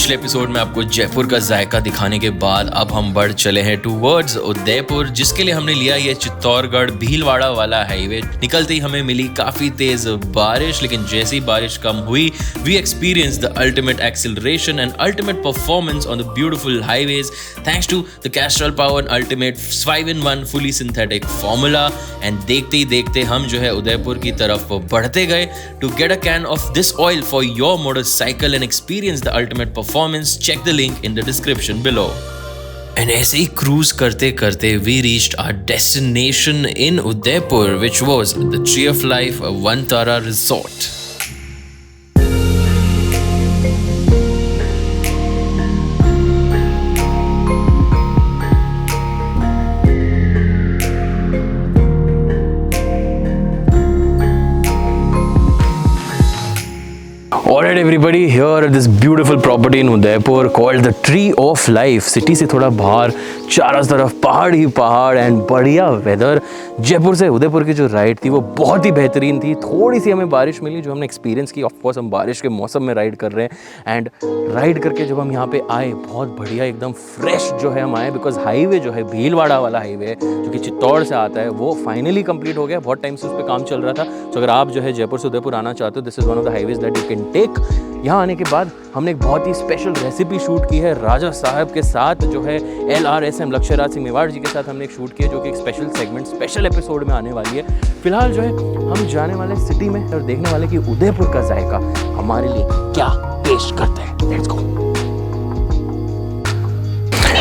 पिछले एपिसोड में आपको जयपुर का जायका दिखाने के बाद अब हम बढ़ चले हैं टूवर्ड्स उदयपुर, जिसके लिए हमने लिया ये चित्तौड़गढ़ भीलवाड़ा वाला हाईवे। निकलते ही हमें मिली काफी तेज बारिश, लेकिन जैसी बारिश कम हुई we experience the ultimate acceleration and ultimate performance on the beautiful highways thanks to the Castrol power ultimate 5-in-1 fully synthetic formula. And देखते ही देखते हम जो है उदयपुर की तरफ बढ़ते गए to get a can of this oil for your motorcycle and experience the ultimate performance. Check the link in the description below. And ऐसे ही क्रूज करते करते we reached our destination in Udaipur which was the tree of life Vantara resort. Alright everybody, here at this beautiful property in Udaipur called the Tree of Life। City से थोड़ा बाहर, चारों तरफ पहाड़ ही पहाड़ एंड बढ़िया वेदर। जयपुर से उदयपुर की जो राइड थी वो बहुत ही बेहतरीन थी। थोड़ी सी हमें बारिश मिली जो हमने एक्सपीरियंस की। ऑफकोर्स हम बारिश के मौसम में राइड कर रहे हैं एंड राइड करके जब हम यहाँ पे आए बहुत बढ़िया एकदम फ्रेश जो है हम आए, बिकॉज हाईवे जो है भीलवाड़ा वाला हाईवे जो कि चित्तौड़ से आता है वो फाइनली कंप्लीट हो गया। बहुत टाइम से उस पर काम चल रहा था। तो अगर आप जो है जयपुर से उदयपुर आना चाहते हो, this is one of the highways that you can take. यहाँ आने के बाद हमने एक बहुत ही स्पेशल रेसिपी शूट की है राजा साहब के साथ, जो है LRSM लक्ष्य राज सिंह मेवाड़ जी के साथ हमने एक शूट किया, जो कि एक स्पेशल सेगमेंट स्पेशल एपिसोड में आने वाली है। फिलहाल जो है हम जाने वाले सिटी में और देखने वाले कि उदयपुर का जायका हमारे लिए क्या पेश करता है। Let's go.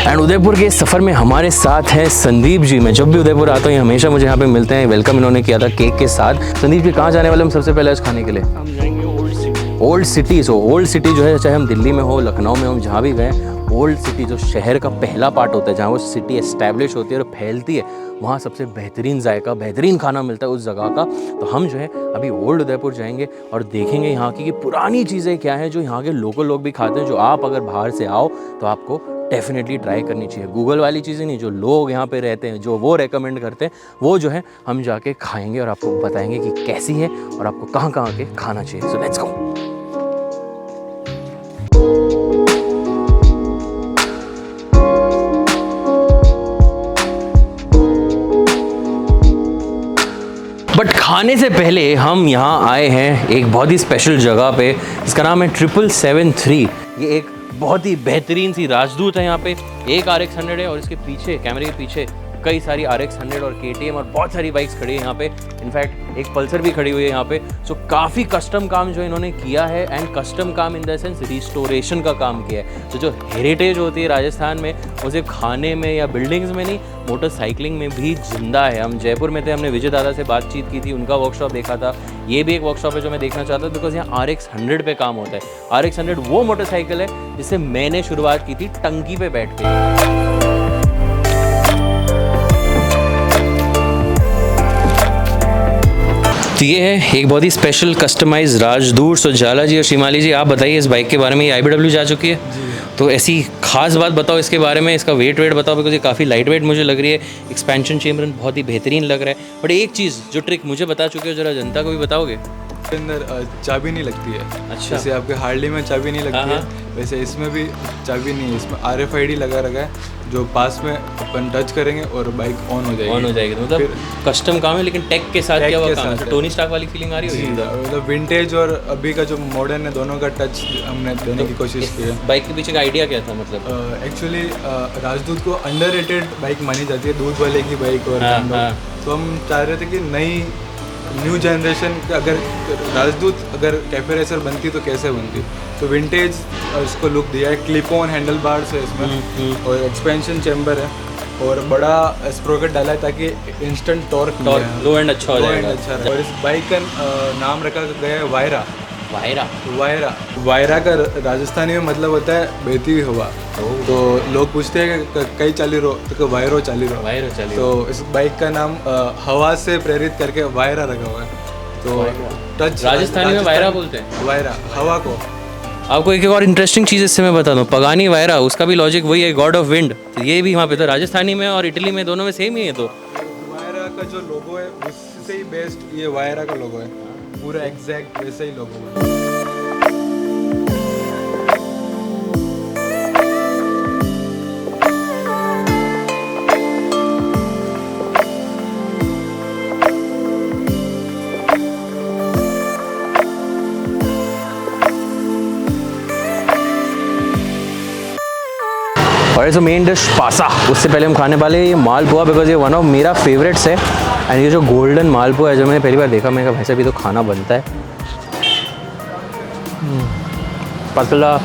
एंड उदयपुर के सफ़र में हमारे साथ है संदीप जी। मैं जब भी उदयपुर आता हूँ हमेशा मुझे यहाँ पे मिलते हैं। वेलकम इन्होंने किया था केक के साथ। संदीप जी कहाँ जाने वाले हम सबसे पहले आज खाने के लिए? हम जाएंगे old city. So old city जो है, चाहे हम दिल्ली में हो, लखनऊ में हो, हम जहाँ भी गए, ओल्ड सिटी जो शहर का पहला पार्ट होता है जहाँ वो सिटी एस्टैब्लिश होती है और फैलती है, वहाँ सबसे बेहतरीन जायका बेहतरीन खाना मिलता है उस जगह का। तो हम जो है अभी ओल्ड उदयपुर जाएंगे और देखेंगे यहाँ की कि पुरानी चीज़ें क्या हैं जो यहाँ के लोकल लोग भी खाते हैं, जो आप अगर बाहर से आओ तो आपको डेफिनेटली ट्राई करनी चाहिए। गूगल वाली चीज़ें नहीं, जो लोग यहाँ पे रहते हैं जो वो रेकमेंड करते हैं वो जो है हम जाके खाएंगे और आपको बताएंगे कि कैसी है और आपको कहाँ कहाँ के खाना चाहिए। So let's go. बट खाने से पहले हम यहाँ आए हैं एक बहुत ही स्पेशल जगह पे, इसका नाम है 773। ये एक बहुत ही बेहतरीन सी राजदूत है। यहाँ पे एक RX 100 है और इसके पीछे कैमरे के पीछे कई सारी RX 100 और KTM और बहुत सारी बाइक्स खड़ी है यहाँ पे। इनफैक्ट एक पल्सर भी खड़ी हुई है यहाँ पे। सो काफ़ी कस्टम काम जो इन्होंने किया है, एंड कस्टम काम इन द सेंस रिस्टोरेशन का काम किया है। तो जो हेरिटेज होती है राजस्थान में वो सिर्फ खाने में या बिल्डिंग्स में नहीं, मोटरसाइकिलिंग में भी जिंदा है। हम जयपुर में थे, हमने विजय दादा से बातचीत की थी, उनका वर्कशॉप देखा था। ये भी एक वर्कशॉप है जो मैं देखना चाहता हूँ, बिकॉज यहाँ RX 100 पे काम होता है। RX 100 वो मोटरसाइकिल है जिससे मैंने शुरुआत की थी टंकी पे बैठ के। तो ये है एक बहुत ही स्पेशल कस्टमाइज राजदूत। सो जाला जी और शिमाली जी, आप बताइए इस बाइक के बारे में। ये IBW जा चुकी है तो ऐसी खास बात बताओ इसके बारे में, इसका वेट बताओ, बिकॉज ये काफ़ी लाइट वेट मुझे लग रही है। एक्सपेंशन चेम्बर बहुत ही बेहतरीन लग रहा है। बट एक चीज़ जो ट्रिक मुझे बता चुके हो, जरा जनता को भी बताओगे। इसके अंदर चाबी नहीं लगती है। अच्छा। जैसे आपके हार्ली में चाबी नहीं लगती है, वैसे इसमें भी चाबी नहीं है। इसमें RFID लगा रखा है, जो पास में अपन टच करेंगे और बाइक ऑन हो जाएगी। तो मतलब कस्टम काम है लेकिन टेक के साथ क्या हुआ काम है? टोनी स्टार्क वाली फीलिंग आ रही है? मतलब विंटेज और अभी का जो मॉडर्न है दोनों का टच हमने देने की कोशिश की है। बाइक के पीछे का आइडिया क्या था? मतलब एक्चुअली राजदूत को अंडररेटेड बाइक मानी जाती है, दूध वाले की बाइक। और तो हम चाह रहे थे कि नई न्यू जनरेशन अगर राजदूत अगर कैफे रेसर बनती तो कैसे बनती। तो विंटेज इसको लुक दिया है। क्लिप ऑन हैंडल बार्स है इसमें और एक्सपेंशन चैम्बर है और बड़ा स्प्रोकेट डाला है ताकि इंस्टेंट टॉर्क लो एंड अच्छा हो जाएगा। और इस बाइक का नाम रखा गया है वायरा। वायरा का राजस्थानी में मतलब होता है बहती हुई हवा। तो लोग पूछते हैं कि कई चाली रो, तो वायरो चाली रो। तो इस बाइक का नाम हवा से प्रेरित करके वायरा रखा हुआ है। तो टच राजस्थानी में वायरा बोलते हैं, वायरा हवा को। आपको एक और इंटरेस्टिंग चीज़ इससे मैं बता दूं, पगानी वायरा उसका भी लॉजिक वही है, गॉड ऑफ विंड। तो ये भी वहाँ पे तो राजस्थानी में और इटली में दोनों में सेम ही है। तो वायरा का जो लोगो है उससे ही बेस्ट ये वायरा का लोगो है, पूरा एग्जैक्ट वैसे ही लोगो है। और सो मेन डिश पासा। उससे पहले हम खाने वाले ये मालपुआ, बिकॉज ये वन ऑफ मेरा फेवरेट्स है। एंड ये जो गोल्डन मालपुआ है, जब मैंने पहली बार देखा मैं कहा भाई साहब ये तो खाना बनता है। पतला,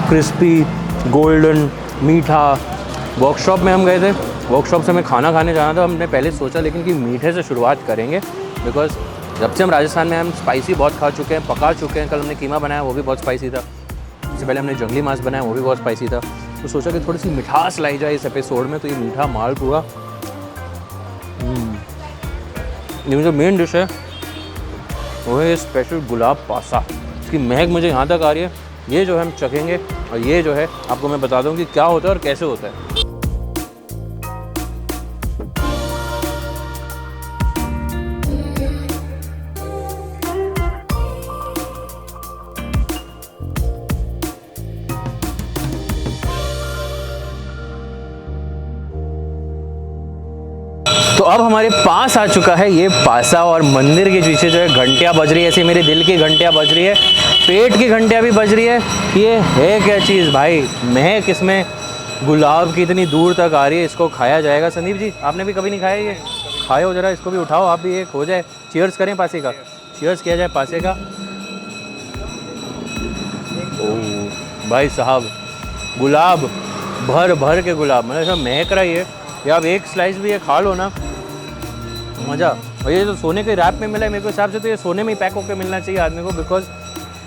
क्रिस्पी, गोल्डन, मीठा। वर्कशॉप में हम गए थे, वर्कशॉप से हमें खाना खाने जाना था। हमने पहले सोचा लेकिन कि मीठे से शुरुआत करेंगे, बिकॉज जब से हम राजस्थान में हम स्पाइसी बहुत खा चुके हैं, पका चुके हैं। कल हमने कीमा बनाया, वो भी बहुत स्पाइसी था। इससे पहले हमने जंगली मांस बनाया, वो भी बहुत स्पाइसी था। तो सोचा कि थोड़ी सी मिठास लाई जाए इस एपिसोड में, तो ये मीठा मालपुआ। ये जो मेन डिश है वो है स्पेशल गुलाब पासा। इसकी महक मुझे यहाँ तक आ रही है। ये जो है हम चखेंगे, और ये जो है आपको मैं बता दूँ कि क्या होता है और कैसे होता है। तो अब हमारे पास आ चुका है ये पासा, और मंदिर के पीछे जो है घंटियाँ बज रही है, ऐसे मेरे दिल की घंटियाँ बज रही है, पेट की घंटियाँ भी बज रही है। ये है क्या चीज़ भाई? महक इसमें गुलाब की इतनी दूर तक आ रही है। इसको खाया जाएगा। संदीप जी, आपने भी कभी नहीं खाया ये? खाए हो जरा, इसको भी उठाओ, आप भी एक हो जाए। चीयर्स करें पासे का, चीयर्स किया जाए पासे का। ओह भाई साहब, गुलाब भर भर के गुलाब, मतलब सब महक रही है। या आप एक स्लाइस भी ये खा लो ना, मज़ा। और ये जो सोने के रैप में मिला है, मेरे को हिसाब से तो ये सोने में ही पैक होकर मिलना चाहिए आदमी को, बिकॉज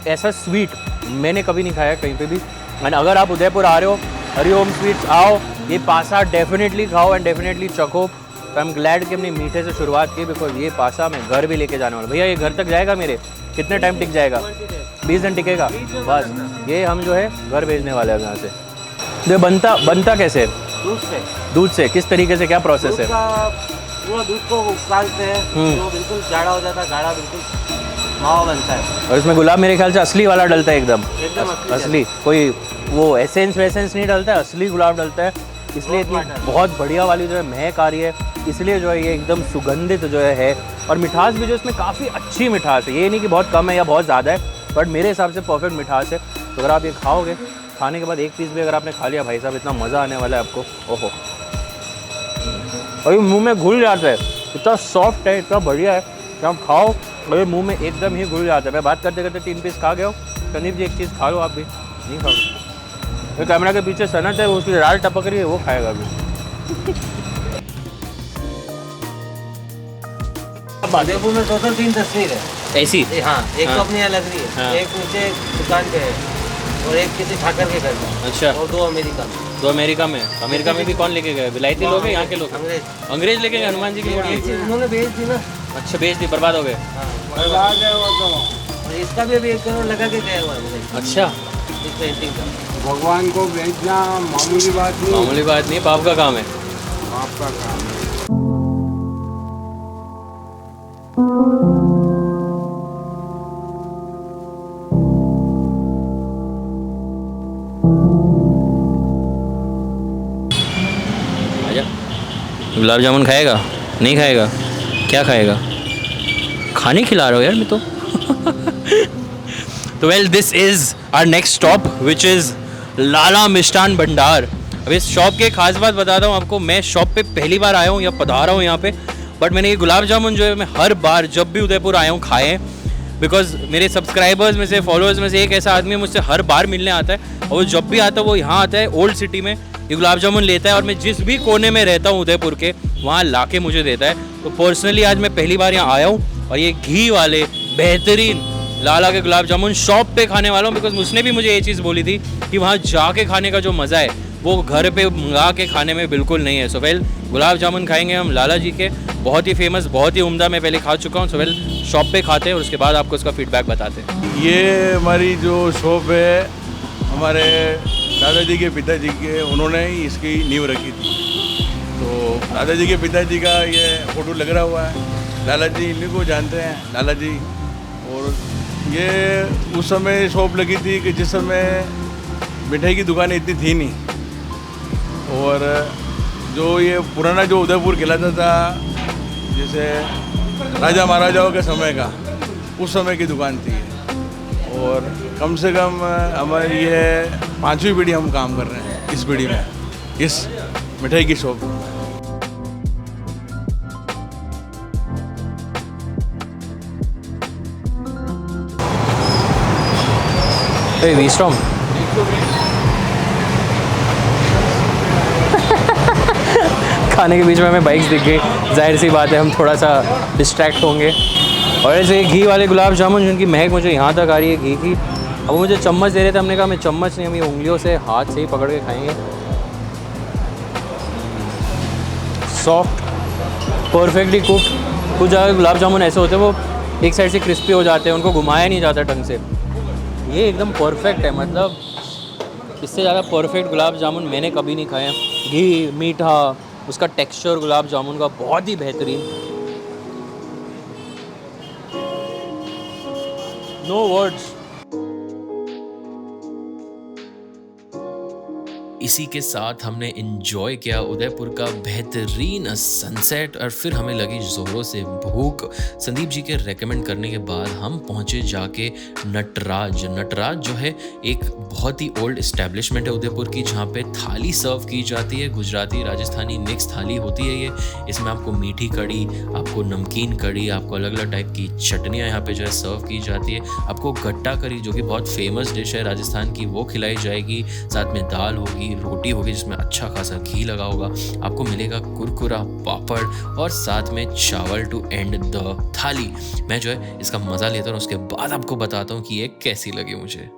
ऐसा स्वीट मैंने कभी नहीं खाया कहीं पे भी। एंड अगर आप उदयपुर आ रहे हो, हरिओम स्वीट्स आओ, ये पासा डेफिनेटली खाओ एंड डेफिनेटली चखो। तो आई एम ग्लैड कि हमने मीठे से शुरुआत की, बिकॉज ये पासा मैं घर भी लेके जाने वाला। भैया ये घर तक जाएगा मेरे? कितने टाइम टिक जाएगा? 20 दिन टिकेगा बस। ये हम जो है घर भेजने वाले हैं यहाँ से। ये बनता कैसे है? दूध से किस तरीके से, क्या प्रोसेस है? पूरा दूध को उबालते हैं तो बिल्कुल गाढ़ा हो जाता है, गाढ़ा बिल्कुल मावा बनता है। और इसमें गुलाब मेरे ख्याल से असली वाला डलता है, एकदम असली। कोई वो एसेंस वेसेंस नहीं डलता है, असली गुलाब डलता है। इसलिए इतनी बहुत बढ़िया वाली जो है महक आ रही है, इसलिए जो है ये एकदम सुगंधित जो है। और मिठास भी जो इसमें काफ़ी अच्छी मिठास है, ये नहीं कि बहुत कम है या बहुत ज़्यादा है, बट मेरे हिसाब से परफेक्ट मिठास है। तो अगर आप ये खाओगे, खाने के बाद एक पीस भी अगर आपने खा लिया भाई साहब, इतना मज़ा आने वाला है आपको। ओहो, और ये मुंह में घुल जाता है, इतना सॉफ्ट है, इतना बढ़िया है कि आप खाओ और ये मुंह में एकदम ही घुल जाता है। मैं बात करते करते 3 पीस खा गया हूँ। संदीप जी एक चीज़ खा लो, आप भी नहीं खाओगे? ये कैमरा के पीछे सनत है, वो उसकी राल टपक रही है, वो खाएगा अभी। उदयपुर में टोटल 3 तस्वीर है ऐसी? हाँ, एक तो अपनी अलग रही है, हाँ। एक नीचे दुकान पे है, और एक किसी ठाकर के घर में। अच्छा। और 2 अमेरिका में। 2 अमेरिका में? अमेरिका में भी कौन लेके गए? विलायती लोग हैं, यहाँ के लोग? अंग्रेज। अंग्रेज लेके गए हनुमान जी की मूर्ति? उन्होंने बेच दी ना। अच्छा, बेच दी, बर्बाद हो गए। बर्बाद है वो तो। और इसका भी अभी 1 करोड़ लगा के गया हुआ है। अच्छा, इस पेंटिंग का। भगवान को बेचना मामूली बात नहीं, मामूली बात नहीं, पाप का काम है। आपका काम है। गुलाब जामुन खाएगा? नहीं खाएगा? क्या खाएगा? खाने खिला रहे हो यार मैं तो। तो well, this is our next stop which is Lala Mishthan Bhandar. अब इस शॉप के खास बात बताता हूँ आपको। मैं शॉप पे पहली बार आया हूँ या पधारा हूँ यहाँ पे, बट मैंने ये गुलाब जामुन जो है मैं हर बार जब भी उदयपुर आया हूँ खाए हैं, बिकॉज मेरे सब्सक्राइबर्स में से, फॉलोअर्स में से एक ऐसा आदमी मुझसे हर बार मिलने आता है, और वो जब भी आता है वो यहाँ आता है ओल्ड सिटी में, ये गुलाब जामुन लेता है, और मैं जिस भी कोने में रहता हूँ उदयपुर के, वहाँ लाके मुझे देता है। तो पर्सनली आज मैं पहली बार यहाँ आया हूँ, और ये घी वाले बेहतरीन लाला के गुलाब जामुन शॉप पे खाने वाला हूँ, बिकॉज उसने भी मुझे ये चीज़ बोली थी कि वहाँ जाके खाने का जो मज़ा है वो घर पे मंगा के खाने में बिल्कुल नहीं है। सो वेल, गुलाब जामुन खाएंगे हम लाला जी के, बहुत ही फेमस, बहुत ही उम्दा, मैं पहले खा चुका हूँ। सो वेल, शॉप पे खाते हैं और उसके बाद आपको इसका फीडबैक बताते हैं। ये हमारी जो शॉप है, हमारे दादाजी के पिताजी के, उन्होंने ही इसकी नींव रखी थी। तो दादाजी के पिताजी का ये फोटो लग रहा हुआ है। लाला जी इन्हीं को जानते हैं, लाला जी। और ये उस समय शॉप लगी थी कि जिस समय मिठाई की दुकानें इतनी थी नहीं, और जो ये पुराना जो उदयपुर कहलाता था, जैसे राजा महाराजाओं के समय का, उस समय की दुकान थी। और कम से कम हमारी ये 5वीं पीढ़ी हम काम कर रहे हैं इस पीढ़ी में। इस मिठाई की शॉप। Hey, V-Storm. खाने के बीच में हमें बाइक्स दिख गई, जाहिर सी बात है हम थोड़ा सा डिस्ट्रैक्ट होंगे। और ऐसे घी वाले गुलाब जामुन जिनकी महक मुझे यहाँ तक आ रही है घी की। अब वो मुझे चम्मच दे रहे थे, हमने कहा मैं चम्मच नहीं, हम ये उंगलियों से हाथ से ही पकड़ के खाएंगे। Soft, perfectly cook. कुछ जगह गुलाब जामुन ऐसे होते हैं वो एक साइड से क्रिस्पी हो जाते हैं, उनको घुमाया नहीं जाता ढंग से। ये एकदम परफेक्ट है, मतलब इससे ज़्यादा परफेक्ट गुलाब जामुन मैंने कभी नहीं खाए। घी, मीठा, उसका टेक्सचर गुलाब जामुन का बहुत ही बेहतरीन। No words. इसी के साथ हमने इन्जॉय किया उदयपुर का बेहतरीन सनसेट और फिर हमें लगी ज़ोरों से भूख। संदीप जी के रेकमेंड करने के बाद हम पहुंचे जाके नटराज। नटराज जो है एक बहुत ही ओल्ड इस्टेब्लिशमेंट है उदयपुर की, जहां पे थाली सर्व की जाती है। गुजराती राजस्थानी मिक्स थाली होती है ये। इसमें आपको मीठी कड़ी, आपको नमकीन कड़ी, आपको अलग अलग टाइप की चटनियाँ यहाँ पे जो है सर्व की जाती है। आपको गट्टा करी जो कि बहुत फेमस डिश है राजस्थान की, वो खिलाई जाएगी। साथ में दाल होगी, रोटी होगी जिसमें अच्छा खासा घी लगा होगा। आपको मिलेगा कुरकुरा, पापड़ और साथ में चावल टू एंड द थाली। मैं जो है इसका मज़ा लेता हूँ, उसके बाद आपको बताता हूँ कि ये कैसी लगी मुझे।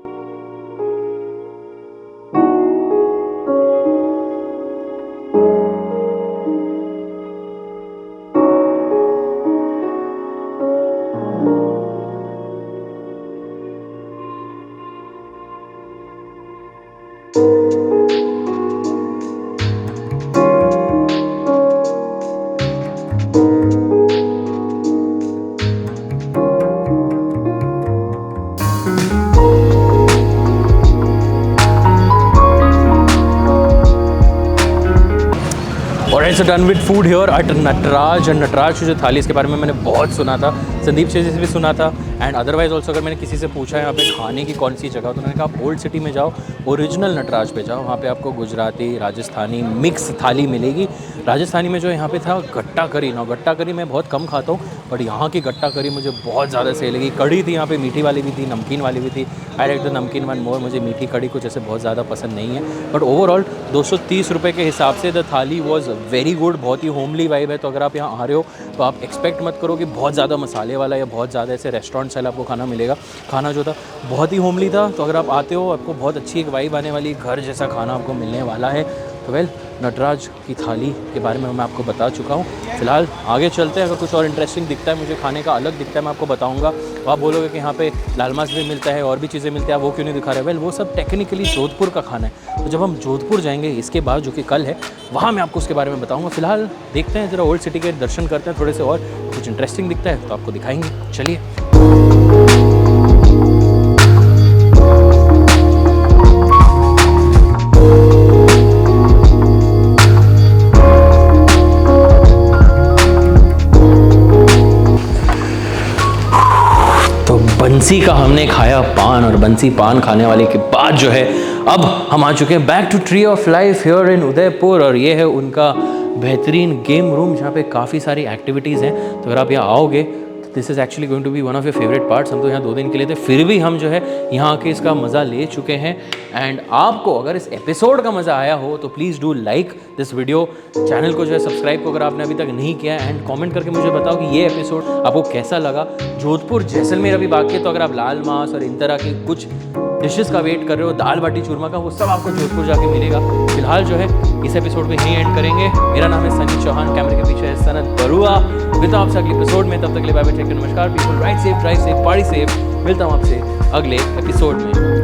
So done with food here at Natraj. And Natraj जो थाली, इसके बारे में मैंने बहुत सुना था, संदीप से भी सुना था एंड अदरवाइज ऑल्सो अगर मैंने किसी से पूछा है यहाँ पे खाने की कौन सी जगह, तो उन्होंने कहा आप ओल्ड सिटी में जाओ, ओरिजिनल नटराज पे जाओ, वहाँ पे आपको गुजराती राजस्थानी मिक्स थाली मिलेगी। राजस्थानी में जो यहाँ पे था गट्टा करी ना, गट्टा करी मैं बहुत कम खाता हूँ बट यहाँ की गट्टा करी मुझे बहुत ज़्यादा सही लगी। कड़ी थी यहाँ पे, मीठी वाली भी थी, नमकीन वाली भी थी। आई लाइक द नमकीन वन मोर, मुझे मीठी कड़ी कुछ ऐसे बहुत ज़्यादा पसंद नहीं है। बट ओवरऑल 230 रुपये के हिसाब से द थाली वॉज वेरी गुड। बहुत ही होमली वाइब है, तो अगर आप यहाँ आ रहे हो तो आप एक्सपेक्ट मत करो कि बहुत ज़्यादा मसाले वाला या बहुत ज़्यादा ऐसे रेस्टोरेंट स्टाइल आपको खाना मिलेगा। खाना जो था बहुत ही होमली था, तो अगर आप आते हो आपको बहुत अच्छी एक वाइब आने वाली, घर जैसा खाना आपको मिलने वाला है। तो वेल, नटराज की थाली के बारे में मैं आपको बता चुका हूँ। फिलहाल आगे चलते हैं, अगर कुछ और इंटरेस्टिंग दिखता है मुझे खाने का अलग दिखता है मैं आपको बताऊँगा। तो आप बोलोगे कि यहाँ पे लाल मांस भी मिलता है और भी चीज़ें मिलती हैं, वो क्यों नहीं दिखा रहे? वेल, वो सब टेक्निकली जोधपुर का खाना है। तो जब हम जोधपुर जाएंगे इसके बाद, जो कि कल है, वहाँ मैं आपको उसके बारे में बताऊँगा। फिलहाल देखते हैं, ज़रा ओल्ड सिटी के दर्शन करते हैं थोड़े से, और कुछ इंटरेस्टिंग दिखता है तो आपको दिखाएंगे। चलिए। बंसी का हमने खाया पान, और बंसी पान खाने वाले के बाद जो है अब हम आ चुके हैं back to tree of life here in Udaipur. और ये है उनका बेहतरीन गेम रूम जहाँ पे काफ़ी सारी एक्टिविटीज़ हैं। तो अगर आप यहाँ आओगे तो this is actually going to be one of your favourite parts. हम तो यहाँ 2 दिन के लिए थे, फिर भी हम जो है यहाँ आके इसका मज़ा ले चुके हैं। एंड आपको अगर इस एपिसोड का मज़ा आया हो तो please do like this video. Channel को जो है सब्सक्राइब को अगर आपने अभी तक नहीं किया, एंड कमेंट करके मुझे बताओ कि ये एपिसोड आपको कैसा लगा। जोधपुर जैसलमेर अभी बाकी है, तो अगर आप लाल मांस और इन तरह की कुछ डिशेस का वेट कर रहे हो, दाल बाटी चूरमा का, वो सब आपको जोधपुर जाके मिलेगा। फिलहाल जो है इस एपिसोड में यहीं एंड करेंगे। मेरा नाम है सनी चौहान, कैमरे के पीछे है सनत बरुआ। मिलता हूँ आपसे अगले एपिसोड में, तब तक के लिए बाय बाय, टेक केयर, नमस्कार। People right safe, drive safe, party safe. मिलता हूँ आपसे अगले एपिसोड में।